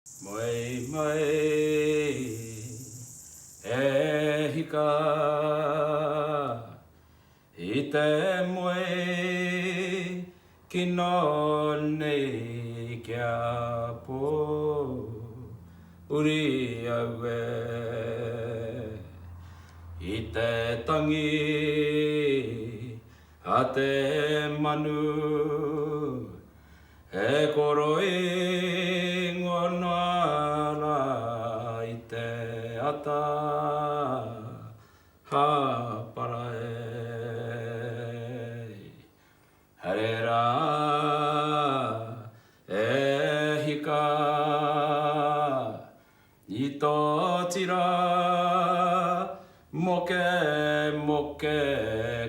Moi mai e hika I te moe ki no nei kia po uri au I te tangi a te manu e koro ngono ala I te ata ha para Hare rā e hika I tō tira moke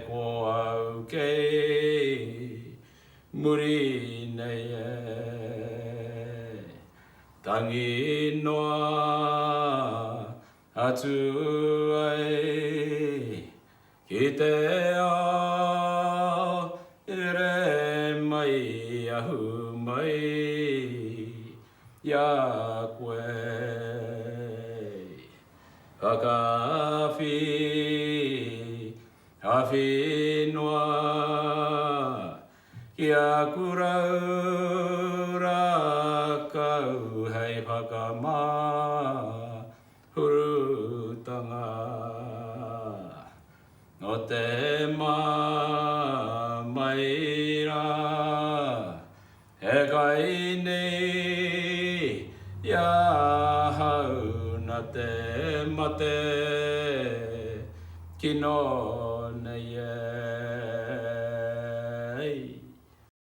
ko au kei muri nei tangi noa atu ai ki te ao ere mai ahu mai ia koe Hakawhi hawhinoa Kia kurau rakau hei whakamā hurutanga No te maira He kai nei ia hau na te mate Kino